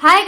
हाय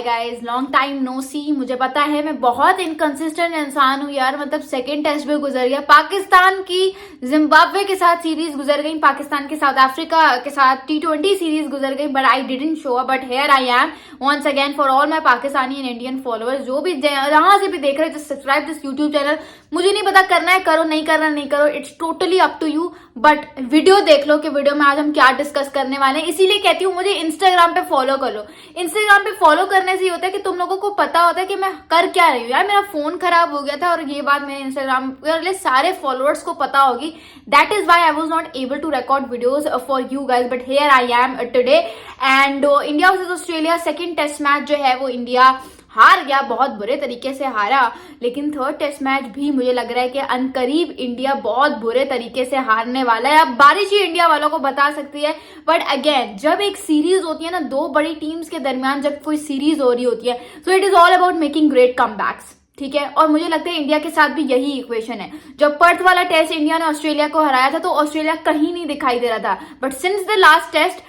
guys long time no see. मुझे पता है मैं बहुत इनकंसिस्टेंट इंसान हूँ यार। मतलब सेकंड टेस्ट भी गुजर गया, पाकिस्तान की जिम्बाब्वे के साथ सीरीज गुजर गई, पाकिस्तान के साउथ अफ्रीका के साथ T20 सीरीज गुजर गई, but I didn't show up. But here I am once again for all my Pakistani and Indian followers, जो भी जहां से भी देख रहे हैं, just subscribe this YouTube channel. मुझे नहीं पता करना है करो, नहीं करना नहीं करो, it's totally up to you. But video देख लो कि वीडियो में आज हम क्या डिस्कस करने वाले हैं। इसीलिए कहती हूँ मुझे इंस्टाग्राम पे फॉलो कर लो। इंस्टाग्राम पे फॉलो करने से ये होता है कि तुम लोगों को पता होता है कि मैं कर क्या रही हूँ। यार मेरा फोन खराब हो गया था और ये बात मेरे इंस्टाग्राम पे सारे फॉलोअर्स को पता होगी। That is why I was not able to record videos for you guys, but here I am today. And India versus Australia second test match जो है वो इंडिया हार गया, बहुत बुरे तरीके से हारा। लेकिन थर्ड टेस्ट मैच भी मुझे लग रहा है कि अनकरीब इंडिया बहुत बुरे तरीके से हारने वाला है। अब बारिश ही इंडिया वालों को बता सकती है। बट अगेन जब एक सीरीज होती है ना, दो बड़ी टीम्स के दरमियान जब कोई सीरीज हो रही होती है, so it is all about making great comebacks. ठीक है, और मुझे लगता है इंडिया के साथ भी यही इक्वेशन है। जब पर्थ वाला टेस्ट इंडिया ने ऑस्ट्रेलिया को हराया था तो ऑस्ट्रेलिया कहीं नहीं दिखाई दे रहा था, but since the last test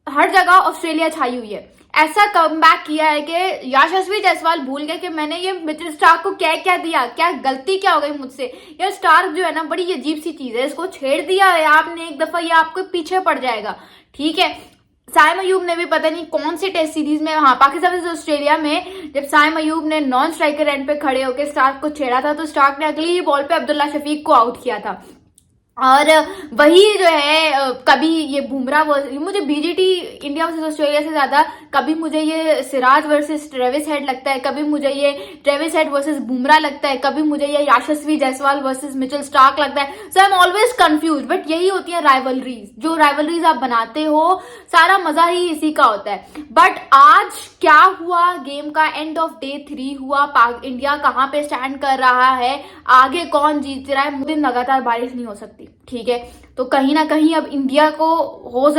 हर जगह ऑस्ट्रेलिया छाई हुई है। ऐसा कमबैक किया है कि यशस्वी जायसवाल भूल गए कि मैंने ये मिचेल स्टार्क को क्या क्या दिया, क्या गलती क्या हो गई मुझसे। ये स्टार्क जो है ना बड़ी अजीब सी चीज है, इसको छेड़ दिया है आपने एक दफा, ये आपको पीछे पड़ जाएगा। ठीक है, साइम अयूब ने भी पता नहीं कौन सी टेस्ट सीरीज में, हाँ पाकिस्तान से ऑस्ट्रेलिया में, जब साइम अयूब ने नॉन स्ट्राइकर एंड पे खड़े होकर स्टार्क को छेड़ा था तो स्टार्क ने अगली ही बॉल पे अब्दुल्ला शफीक को आउट किया था। और वही जो है कभी ये बुमराह, मुझे बीजीटी इंडिया वर्सेस ऑस्ट्रेलिया से ज्यादा कभी मुझे ये सिराज वर्सेस ट्रेविस हेड लगता है, कभी मुझे ये ट्रेविस हेड वर्सेस बुमराह लगता है, कभी मुझे ये Yashasvi Jaiswal versus Mitchell Starc लगता है। So I am always confuse. But यही होती है राइवलरीज, जो राइवलरीज आप बनाते हो सारा मजा ही इसी का होता है। बट आज क्या हुआ, गेम का एंड ऑफ डे 3 हुआ, इंडिया कहाँ पे स्टैंड कर रहा है, आगे कौन जीत रहा है। दिन लगातार बारिश नहीं हो सकती, ठीक है, तो कहीं ना कहीं अब इंडिया को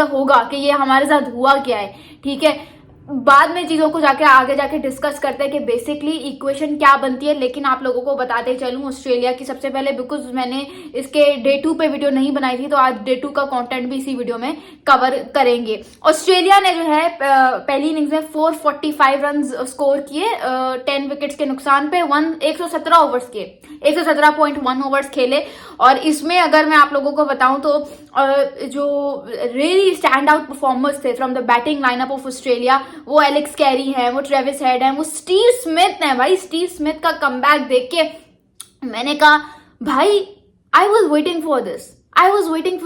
होगा कि ये हमारे साथ हुआ क्या है। ठीक है, बाद में चीजों को जाके आगे जाके डिस्कस करते हैं कि बेसिकली इक्वेशन क्या बनती है। लेकिन आप लोगों को बताते चलूं ऑस्ट्रेलिया की सबसे पहले, बिकॉज मैंने इसके डे 2 पे वीडियो नहीं बनाई थी तो आज डे 2 का कंटेंट भी इसी वीडियो में कवर करेंगे। ऑस्ट्रेलिया ने जो है पहली इनिंग्स में 445 रन स्कोर किए 10 विकेट्स के नुकसान पे, 117 ओवर्स के 117.1 ओवर्स खेले। और इसमें अगर मैं आप लोगों को बताऊं तो जो रियली स्टैंड आउट परफॉर्मर्स थे from the batting lineup of Australia, वो एलेक्स कैरी है, वो ट्रेविस हेड है, वो स्टीव स्मिथ है। भाई स्टीव स्मिथ का कमबैक देख के मैंने कहा भाई I was waiting for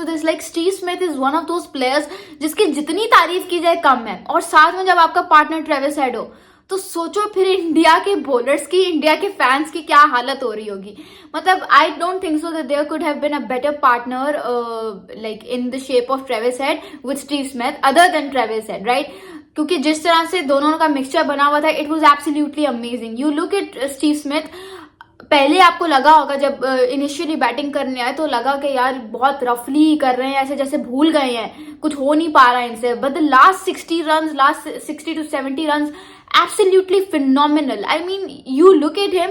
this like Steve Smith is one of those players जिसकी जितनी तारीफ की जाए कम है। और साथ में जब आपका पार्टनर ट्रेविस हेड हो तो सोचो फिर इंडिया के बॉलर्स की, इंडिया के फैंस की क्या हालत हो रही होगी। मतलब I don't think so that there could have been a better partner like in the shape of Travis Head with Steve Smith other than Travis Head, right. क्योंकि जिस तरह से दोनों का मिक्सचर बना हुआ था, it was absolutely amazing. You look eight Steve Smith, पहले आपको लगा होगा जब इनिशियली बैटिंग करने आए तो लगा कि यार बहुत रफली कर रहे हैं, ऐसे जैसे भूल गए हैं, कुछ हो नहीं पा रहा है इनसे। But the last 60 to 70 run absolutely phenomenal. I mean you look at him,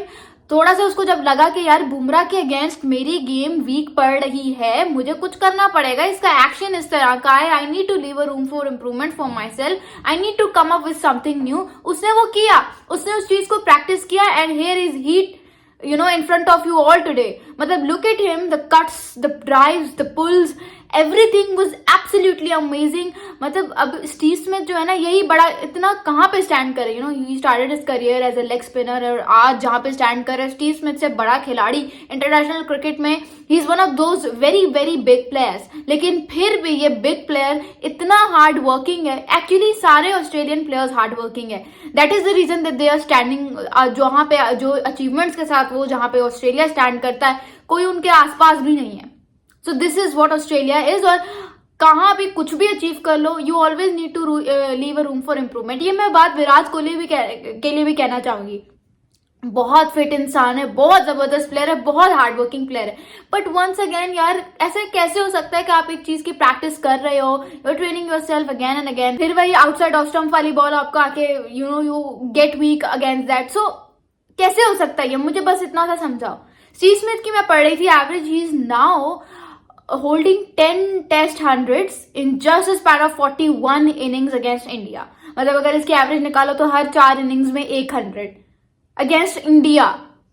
थोड़ा सा उसको जब लगा कि यार बुमराह के अगेंस्ट मेरी गेम वीक पड़ रही है, मुझे कुछ करना पड़ेगा, इसका एक्शन इस तरह का है, I need to leave a room for improvement for myself, I need to come up with something new. उसने वो किया, उसने उस चीज को प्रैक्टिस किया and here is heat in front of you all today. मतलब look at him, the cuts, the drives, the pulls, everything was absolutely amazing. मतलब अब स्टीव स्मिथ जो है ना, यही बड़ा इतना कहाँ पे स्टैंड करे, he started his career as a leg spinner और आज जहाँ पे स्टैंड कर रहे हैं, स्टीव स्मिथ से बड़ा खिलाड़ी इंटरनेशनल क्रिकेट में, he is one of those very very big players. लेकिन फिर भी ये बिग प्लेयर इतना हार्ड वर्किंग है। एक्चुअली सारे ऑस्ट्रेलियन प्लेयर्स हार्ड वर्किंग है, that is the reason that they are standing, जहाँ पे जो अचीवमेंट्स के साथ वो जहाँ पे ऑस्ट्रेलिया स्टैंड करता है कोई उनके आसपास भी नहीं है। So this is what Australia is. और कहाँ भी कुछ भी अचीव कर लो, you always need to leave a room for improvement. ये मैं बात विराट कोहली के लिए भी कहना चाहूंगी। बहुत फिट इंसान है, बहुत जबरदस्त प्लेयर है, बहुत हार्ड वर्किंग प्लेयर है। बट वंस अगेन यार ऐसे कैसे हो सकता है कि आप एक चीज की प्रैक्टिस कर रहे हो, you are training yourself again and again, फिर वही आउटसाइड ऑफ स्टंप वाली बॉल आपको आके you get weak against that. So कैसे हो सकता है ये, मुझे बस इतना सा समझाओ। स्टीव स्मिथ की मैं पढ़ रही थी, average he is now holding 10 test hundreds in just a span of 41 innings against India. मतलब अगर इसकी एवरेज निकालो तो हर 4 इनिंग्स में 100 अगेंस्ट इंडिया।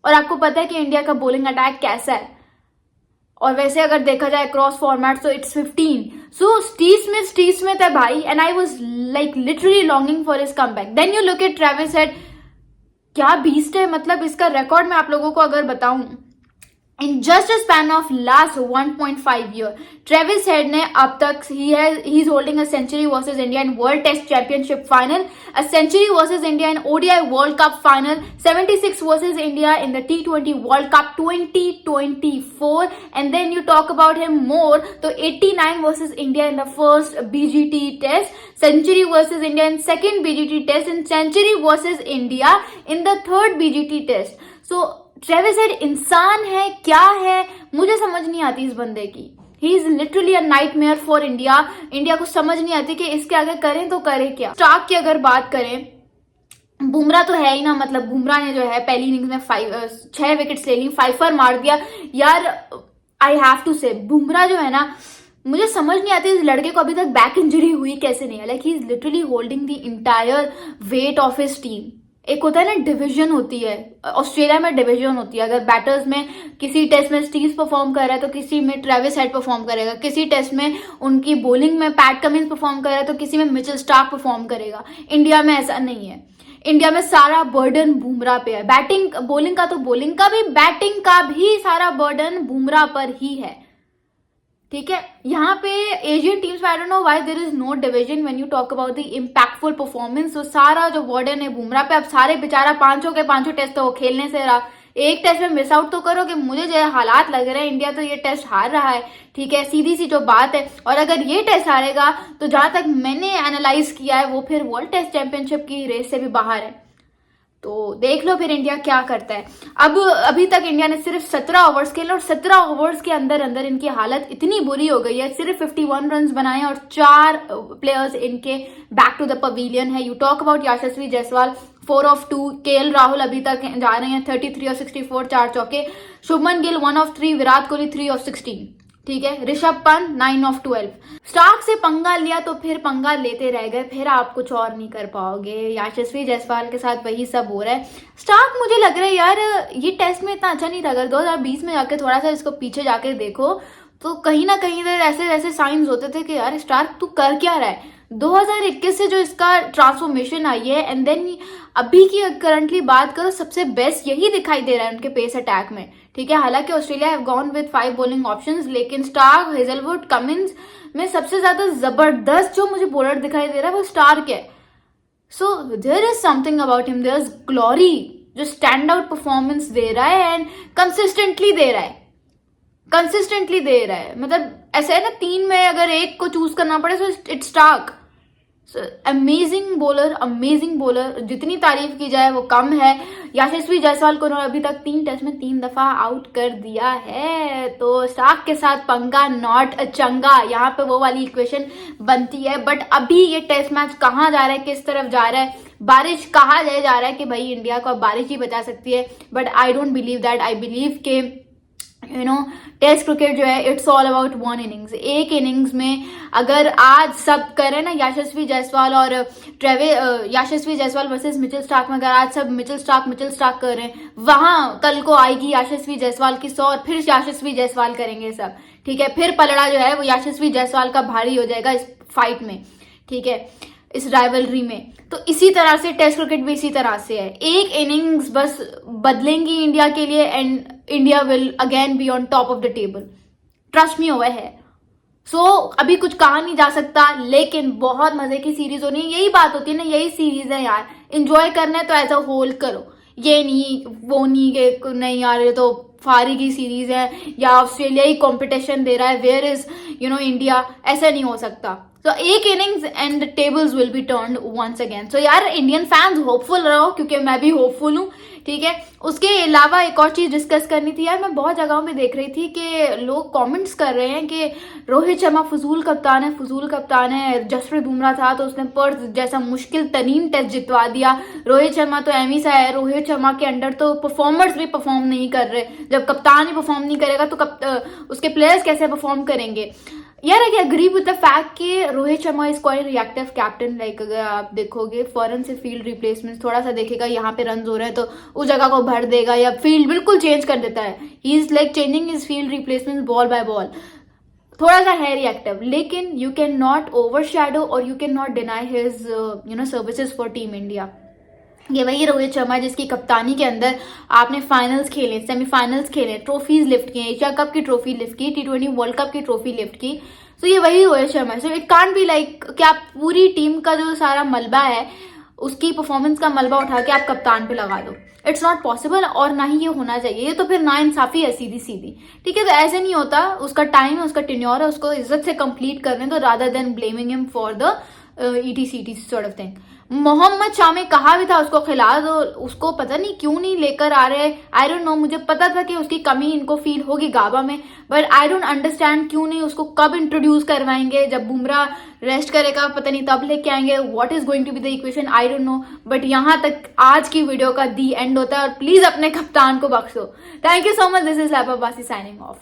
और आपको पता है कि इंडिया का बॉलिंग अटैक कैसा है, और वैसे अगर देखा जाए क्रॉस फॉर्मेट तो इट्स 15। सो स्टीव स्मिथ है भाई, and I was like literally longing for his comeback. Then you look at Travis Head, क्या बीस्ट है। मतलब इसका रिकॉर्ड मैं आप लोगों को अगर बताऊं, in just a span of last 1.5 year, Travis Head ने अब तक he's holding a century versus India in World Test Championship final, a century versus India in ODI World Cup final, 76 versus India in the T20 World Cup 2024, and then you talk about him more, तो 89 versus India in the first BGT test, century versus India in second BGT test, and century versus India in the third BGT test. So Travis head इंसान है क्या है, मुझे समझ नहीं आती इस बंदे की। He is literally a nightmare for India. India को समझ नहीं आती कि इसके आगे करें तो करें क्या। स्टार्क की अगर बात करें, बुमराह तो है ही ना। मतलब बुमराह ने जो है पहली इनिंग्स में 6 विकेट्स ले ली, 5 मार दिया यार। आई हैव टू से बुमराह जो है ना, मुझे समझ नहीं आती इस लड़के को अभी तक बैक इंजरी हुई कैसे नहीं है। Like he is literally holding the entire weight of his team. एक होता है ना डिवीजन होती है, ऑस्ट्रेलिया में डिवीजन होती है। अगर बैटर्स में किसी टेस्ट में स्टीव्स परफॉर्म कर रहा है तो किसी में ट्रेविस हेड परफॉर्म करेगा, किसी टेस्ट में उनकी बॉलिंग में पैट कमिंस परफॉर्म कर रहा है तो किसी में मिचेल स्टार्क परफॉर्म करेगा। इंडिया में ऐसा नहीं है। इंडिया में सारा बर्डन बुमराह पे है। बैटिंग बॉलिंग का तो बॉलिंग का भी, बैटिंग का भी सारा बर्डन बुमराह पर ही है। ठीक है, यहाँ पे एशियन टीम्स में I don't know why there is no division when you talk about the impactful performance. तो सारा जो बर्डन है बुमराह पे। अब सारे बेचारा 5 टेस्ट तो वो खेलने से रहा, एक टेस्ट में मिस आउट तो करो। कि मुझे जो हालात लग रहे हैं इंडिया तो ये टेस्ट हार रहा है। ठीक है, सीधी सी जो बात है। और अगर ये टेस्ट हारेगा तो जहां तक मैंने एनालाइज किया है वो फिर वर्ल्ड टेस्ट चैंपियनशिप की रेस से भी बाहर है। तो देख लो फिर इंडिया क्या करता है। अब अभी तक इंडिया ने सिर्फ 17 ओवर्स खेले और 17 ओवर्स के अंदर अंदर इनकी हालत इतनी बुरी हो गई है। सिर्फ 51 रन बनाए और 4 प्लेयर्स इनके बैक टू द पवेलियन है। You talk about Yashasvi Jaiswal 4 of 2, KL Rahul अभी तक जा रहे हैं 33 of 64, 4 चौके। Shubman Gill 1 of 3, Virat Kohli 3 of 16। ठीक है, ऋषभ पंत 9 of 12। स्टार्क से पंगा लिया तो फिर पंगा लेते रह गए, फिर आप कुछ और नहीं कर पाओगे। यशस्वी जायसवाल के साथ वही सब हो रहा है। स्टार्क मुझे लग रहा है यार ये टेस्ट में इतना अच्छा नहीं था। अगर 2020 में जाके थोड़ा सा इसको पीछे जाके देखो तो कहीं ना कहीं ऐसे ऐसे साइंस होते थे कि यार स्टार्क तू कर क्या रहा है। 2021 से जो इसका ट्रांसफॉर्मेशन आई है, एंड देन अभी की करंटली बात करो, सबसे बेस्ट यही दिखाई दे रहा है उनके पेस अटैक में। ठीक है, हालांकि Australia have gone with 5 bowling options, लेकिन स्टार्क, हेजलवुड, कमिंस में सबसे ज्यादा जबरदस्त जो मुझे बॉलर दिखाई दे रहा है वो स्टार्क है। So there is something about him, there is glory, जो स्टैंड आउट परफॉर्मेंस दे रहा है एंड कंसिस्टेंटली दे रहा है। मतलब ऐसा है ना, 3 में अगर एक को चूज करना पड़े तो इट्स स्टार्क। अमेजिंग बॉलर, जितनी तारीफ की जाए वो कम है। यशस्वी जायसवाल को अभी तक 3 टेस्ट में 3 दफा आउट कर दिया है। तो स्टार्क के साथ पंगा नॉट अ चंगा, यहाँ पे वो वाली इक्वेशन बनती है। बट अभी ये टेस्ट मैच कहाँ जा रहा है, किस तरफ जा रहा है, बारिश कहा जा रहा है कि भाई इंडिया को अब बारिश ही बचा सकती है। But I don't believe that. I believe के टेस्ट क्रिकेट जो है इट्स ऑल अबाउट 1 इनिंग्स। एक इनिंग्स में अगर आज सब करें ना, यशस्वी जायसवाल वर्सेस मिचेल स्टार्क में, अगर आज सब मिचेल स्टार्क कर रहे हैं, वहां कल को आएगी यशस्वी जायसवाल की 100 और फिर यशस्वी जायसवाल करेंगे सब। ठीक है, फिर पलड़ा जो है वो यशस्वी जायसवाल का भारी हो जाएगा इस फाइट में। ठीक है, इस राइवलरी में। तो इसी तरह से टेस्ट क्रिकेट भी इसी तरह से है। एक इनिंग्स बस बदलेंगी इंडिया के लिए and India will again be on top of the table. Trust me, हुआ है। सो अभी कुछ कहा नहीं जा सकता, लेकिन बहुत मजे की सीरीज होनी है। यही बात होती है ना, यही सीरीज है यार। इंजॉय करना है तो एज अ होल करो, ये नहीं वो नहीं कि नहीं यार ये तो फारी की सीरीज है या ऑस्ट्रेलिया ही कंपटीशन दे रहा है, वेयर इज इंडिया। ऐसा नहीं हो सकता। So एक innings and tables will be turned once again. So यार इंडियन फैंस होपफुल रहो, क्योंकि मैं भी होपफुल हूँ. ठीक है. उसके अलावा एक और चीज डिस्कस करनी थी यार. मैं बहुत जगहों में देख रही थी कि लोग कमेंट्स कर रहे हैं कि रोहित शर्मा फजूल कप्तान है, फजूल कप्तान है. जसप्रीत बुमराह था तो उसने पर्थ जैसा मुश्किल तरीन टेस्ट जितवा दिया. रोहित शर्मा तो एम ही सा है. रोहित शर्मा के अंडर तो परफॉर्मर्स भी परफॉर्म नहीं कर रहे. जब कप्तान ही परफॉर्म नहीं करेगा तो उसके प्लेयर्स कैसे परफॉर्म करेंगे. यार I agree with the fact कि Rohit Sharma is quite reactive captain. Like अगर आप देखोगे फॉरन से फील्ड रिप्लेसमेंट, थोड़ा सा देखेगा यहाँ पे रन हो रहे हैं तो उस जगह को भर देगा या फील्ड बिल्कुल चेंज कर देता है. He is like changing his field replacement ball by ball. थोड़ा सा है रिएक्टिव, लेकिन you can not overshadow और you can not deny his services for team India. ये वही रोहित शर्मा जिसकी कप्तानी के अंदर आपने फाइनल्स खेले, सेमीफाइनल्स खेले, ट्रॉफीज लिफ्ट की, एशिया कप की ट्रॉफी लिफ्ट की, T20 वर्ल्ड कप की ट्रॉफी लिफ्ट की. तो ये वही रोहित शर्मा है. So it can't be like कि आप पूरी टीम का जो सारा मलबा है उसकी परफॉर्मेंस का मलबा उठा के आप कप्तान पे लगा दो. इट्स नॉट पॉसिबल और ना ही ये होना चाहिए. ये तो फिर नाइंसाफी है सीधी सीधी. ठीक है. तो ऐसे नहीं होता. उसका टाइम है, उसका टेन्योर है, उसको इज्जत से कंप्लीट करने दो rather than blaming him for the ETCT sort of thing. Mohammed Shami कहा भी था उसको खिला दो, उसको पता नहीं क्यों नहीं लेकर आ रहे. आई डोंट नो. मुझे पता था कि उसकी कमी इनको फील होगी गाबा में, बट आई डोंट अंडरस्टैंड क्यों नहीं उसको कब इंट्रोड्यूस करवाएंगे. जब बुमराह रेस्ट करेगा पता नहीं तब लेके आएंगे. What is going to be the equation, I don't know. But यहाँ तक आज की वीडियो का दी एंड होता है. और प्लीज अपने कप्तान को बख्शो. Thank you so much. This is लैपा बासी साइनिंग ऑफ.